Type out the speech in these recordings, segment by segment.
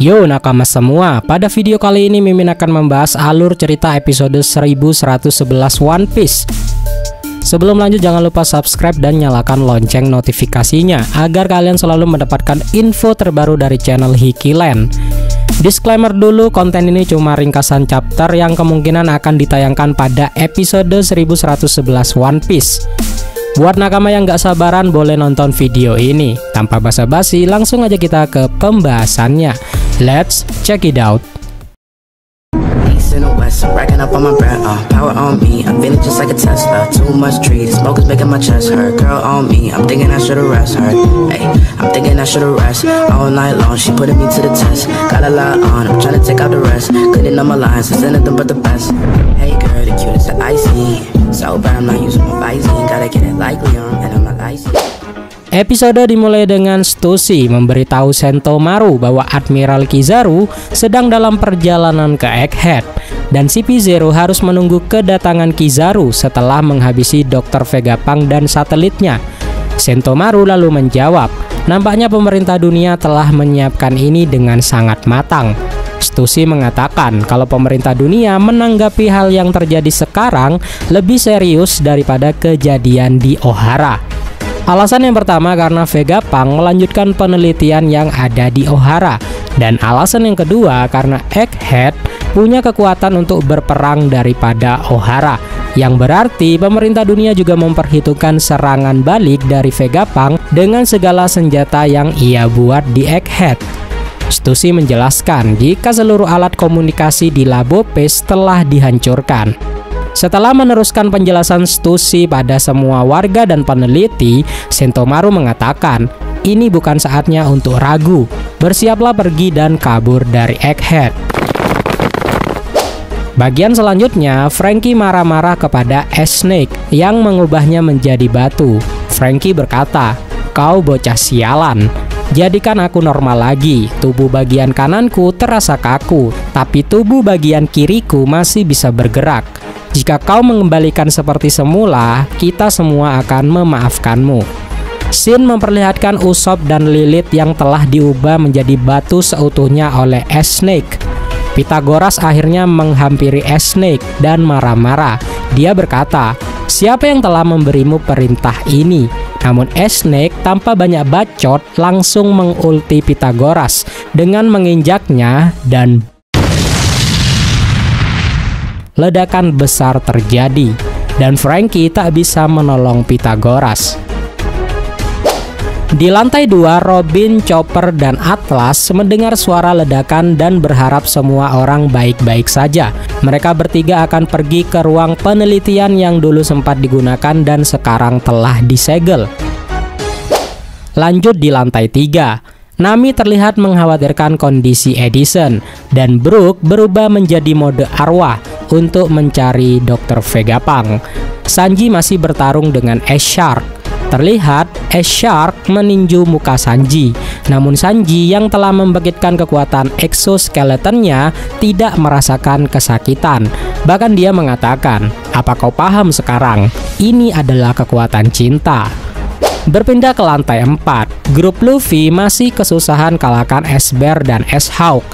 Yo nakama semua, pada video kali ini Mimin akan membahas alur cerita episode 1111 One Piece. Sebelum lanjut jangan lupa subscribe dan nyalakan lonceng notifikasinya agar kalian selalu mendapatkan info terbaru dari channel Hikiland. Disclaimer dulu, konten ini cuma ringkasan chapter yang kemungkinan akan ditayangkan pada episode 1111 One Piece. Buat nakama yang gak sabaran boleh nonton video ini. Tanpa basa-basi langsung aja kita ke pembahasannya. Let's check it out. In the west, racking up on my bread, power on me, I'm feeling just like a Tesla. Too much tree, the smoke is making my chest hurt. Girl on me, I'm thinking I should've rest her. Hey, I'm thinking I should've rest all night long. She putting me to the test. Got a lot on, I'm trying to take out the rest. Cleaning up my lines, it's anything but the best. Hey girl, the cutest that I see. So bad I'm not using my Visine. Gotta get it like Leon, and I'm not licensed. Episode dimulai dengan Stussy memberitahu Sentomaru bahwa Admiral Kizaru sedang dalam perjalanan ke Egghead dan CP0 harus menunggu kedatangan Kizaru setelah menghabisi Dr. Vegapunk dan satelitnya. Sentomaru lalu menjawab, nampaknya pemerintah dunia telah menyiapkan ini dengan sangat matang. Stussy mengatakan kalau pemerintah dunia menanggapi hal yang terjadi sekarang lebih serius daripada kejadian di Ohara. Alasan yang pertama karena Vegapunk melanjutkan penelitian yang ada di Ohara, dan alasan yang kedua karena Egghead punya kekuatan untuk berperang daripada Ohara, yang berarti pemerintah dunia juga memperhitungkan serangan balik dari Vegapunk dengan segala senjata yang ia buat di Egghead. Stussy menjelaskan jika seluruh alat komunikasi di Labo Peace telah dihancurkan. Setelah meneruskan penjelasan Stussy pada semua warga dan peneliti, Sentomaru mengatakan, ini bukan saatnya untuk ragu. Bersiaplah pergi dan kabur dari Egghead. Bagian selanjutnya, Franky marah-marah kepada Ash Snake yang mengubahnya menjadi batu. Franky berkata, kau bocah sialan. Jadikan aku normal lagi. Tubuh bagian kananku terasa kaku, tapi tubuh bagian kiriku masih bisa bergerak. Jika kau mengembalikan seperti semula, kita semua akan memaafkanmu. Shin memperlihatkan Usopp dan Lilith yang telah diubah menjadi batu seutuhnya oleh Ash Snake. Pythagoras akhirnya menghampiri Ash Snake dan marah-marah. Dia berkata, siapa yang telah memberimu perintah ini? Namun Ash Snake tanpa banyak bacot langsung mengulti Pythagoras dengan menginjaknya dan ledakan besar terjadi dan Franky tak bisa menolong Pythagoras. Di lantai 2, Robin, Chopper, dan Atlas mendengar suara ledakan dan berharap semua orang baik-baik saja. Mereka bertiga akan pergi ke ruang penelitian yang dulu sempat digunakan dan sekarang telah disegel. Lanjut di lantai 3. Nami terlihat mengkhawatirkan kondisi Edison dan Brook berubah menjadi mode arwah untuk mencari Dr. Vegapunk. Sanji masih bertarung dengan Ash Shark. Terlihat Ash Shark meninju muka Sanji. Namun Sanji yang telah membangkitkan kekuatan exoskeletonnya tidak merasakan kesakitan. Bahkan dia mengatakan, apa kau paham sekarang? Ini adalah kekuatan cinta. Berpindah ke lantai 4, grup Luffy masih kesusahan kalahkan Ash Bear dan Ash Hawk.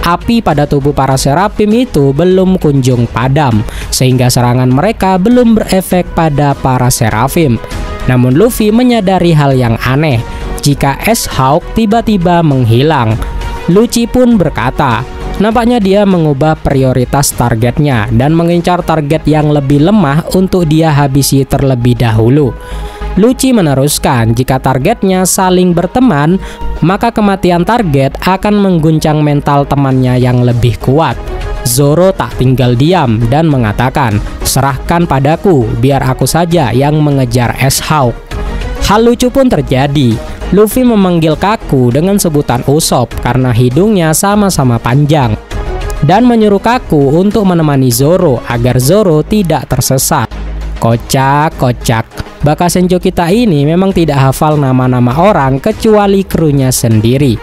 Api pada tubuh para Seraphim itu belum kunjung padam, sehingga serangan mereka belum berefek pada para Seraphim. Namun Luffy menyadari hal yang aneh, jika Ash Hawk tiba-tiba menghilang. Lucci pun berkata, nampaknya dia mengubah prioritas targetnya dan mengincar target yang lebih lemah untuk dia habisi terlebih dahulu. Lucci meneruskan, jika targetnya saling berteman, maka kematian target akan mengguncang mental temannya yang lebih kuat. Zoro tak tinggal diam dan mengatakan, serahkan padaku, biar aku saja yang mengejar Ash Hawk. Hal lucu pun terjadi. Luffy memanggil Kaku dengan sebutan Usopp karena hidungnya sama-sama panjang, dan menyuruh Kaku untuk menemani Zoro agar Zoro tidak tersesat. Kocak. Baka Senjo kita ini memang tidak hafal nama-nama orang kecuali krunya sendiri.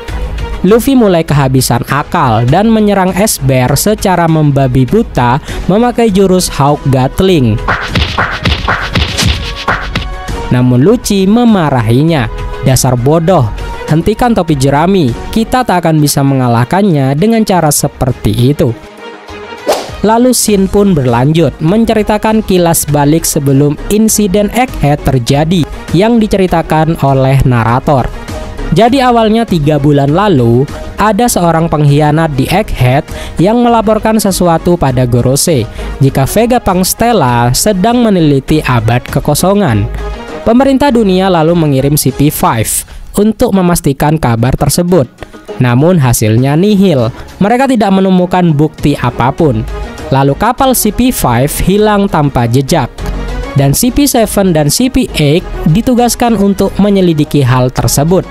Luffy mulai kehabisan akal dan menyerang Ash Bear secara membabi buta memakai jurus Hawk Gatling. Namun Lucci memarahinya. Dasar bodoh, hentikan topi jerami. Kita tak akan bisa mengalahkannya dengan cara seperti itu. Lalu scene pun berlanjut, menceritakan kilas balik sebelum insiden Egghead terjadi yang diceritakan oleh narator. Jadi awalnya 3 bulan lalu, ada seorang pengkhianat di Egghead yang melaporkan sesuatu pada Gorose jika Vegapunk Stella sedang meneliti abad kekosongan. Pemerintah dunia lalu mengirim CP5 untuk memastikan kabar tersebut. Namun hasilnya nihil, mereka tidak menemukan bukti apapun. Lalu kapal CP5 hilang tanpa jejak. Dan CP7 dan CP8 ditugaskan untuk menyelidiki hal tersebut.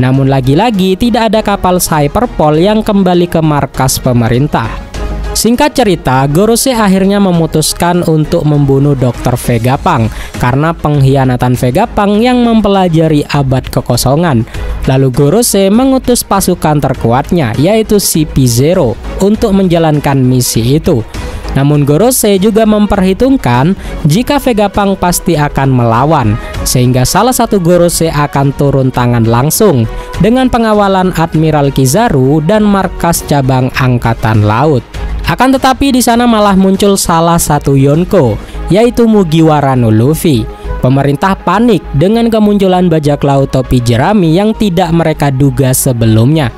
Namun lagi-lagi tidak ada kapal Cyberpol yang kembali ke markas pemerintah. Singkat cerita, Gorose akhirnya memutuskan untuk membunuh Dr. Vegapunk karena pengkhianatan Vegapunk yang mempelajari abad kekosongan. Lalu Gorose mengutus pasukan terkuatnya, yaitu CP0, untuk menjalankan misi itu. Namun Gorose juga memperhitungkan jika Vegapunk pasti akan melawan, sehingga salah satu Gorose akan turun tangan langsung dengan pengawalan Admiral Kizaru dan markas cabang Angkatan Laut. Akan tetapi di sana malah muncul salah satu Yonko, yaitu Mugiwara no Luffy. Pemerintah panik dengan kemunculan bajak laut topi jerami yang tidak mereka duga sebelumnya.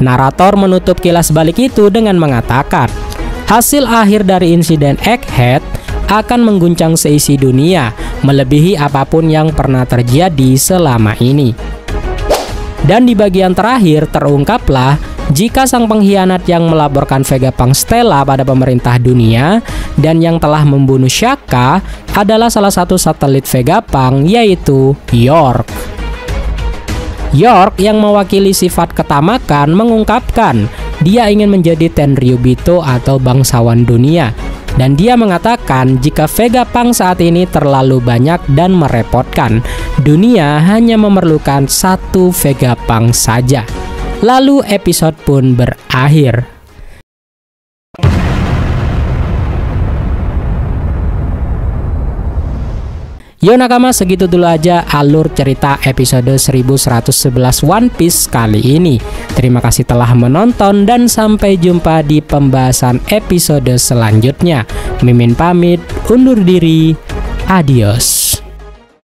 Narator menutup kilas balik itu dengan mengatakan, hasil akhir dari insiden Egghead akan mengguncang seisi dunia, melebihi apapun yang pernah terjadi selama ini. Dan di bagian terakhir terungkaplah jika sang pengkhianat yang melaporkan Vegapunk Stella pada pemerintah dunia dan yang telah membunuh Shaka adalah salah satu satelit Vegapunk, yaitu York. York yang mewakili sifat ketamakan mengungkapkan dia ingin menjadi Tenryubito atau bangsawan dunia. Dan dia mengatakan jika Vegapunk saat ini terlalu banyak dan merepotkan, dunia hanya memerlukan satu Vegapunk saja. Lalu episode pun berakhir. Yo nakama, segitu dulu aja alur cerita episode 1111 One Piece kali ini. Terima kasih telah menonton dan sampai jumpa di pembahasan episode selanjutnya. Mimin pamit, undur diri, adios.